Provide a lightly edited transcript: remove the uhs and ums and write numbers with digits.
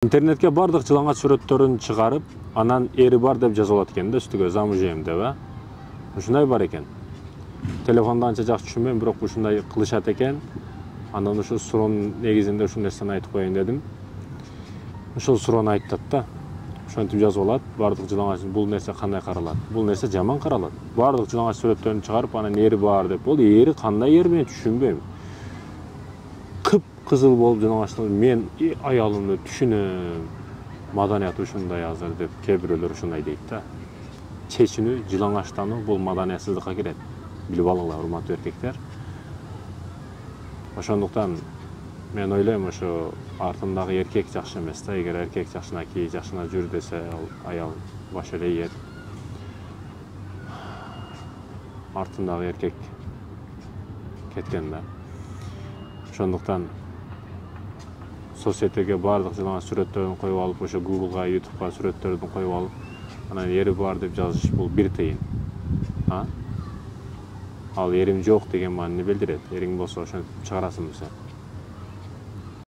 Интернетке бардык жылаңач сүрөттөрүн чыгарып, анан эри бар деп жазылат экен да үстүгө замужем деп, ушундай бар экен. Телефонду анча жакшы түшүнбөйм, бирок ушундай кылышат экен. Андан ушул суроонун негизинде ушул нерсени айтып коеюн дедим. Ушул суроону айтат да. Ошентип жазып алат. Бардык жылаңач бул нерсе кандай каралат? Бул нерсе жаман каралат. Бардык жылаңач сүрөттөрүн чыгарып, анан эри бар деп. Бул эри кандай эри мен түшүнбөйм. Кызыл болуп жылаңачтан мен аялымды түшүнөм. Маданият ушундай азыр деп кээ бирөөлөр ушундай дейт да. Чечинүү, жылаңачтануу бул маданиятсыздыкка кирет. Билип алыңлар, урматтуу эркектер. Ошондуктан мен ойлойм, ошо артындагы эркек жакшы эмес да. Эгер эркек жакшына ки, жакшына жүр десе, ал аял баш эле ийет. Артындагы эркек кеткен да. Ошондуктан соцсетеге бардык жылаңач сүрөттөрүн коюп алып, ошо Google'га, YouTube'га сүрөттөрүн коюп алып, анан эри бар деп жазыш бул бир тыйын. Ал эрим жок деген маанини билдирет. Эриң болсо ошентип чыгарасың сен.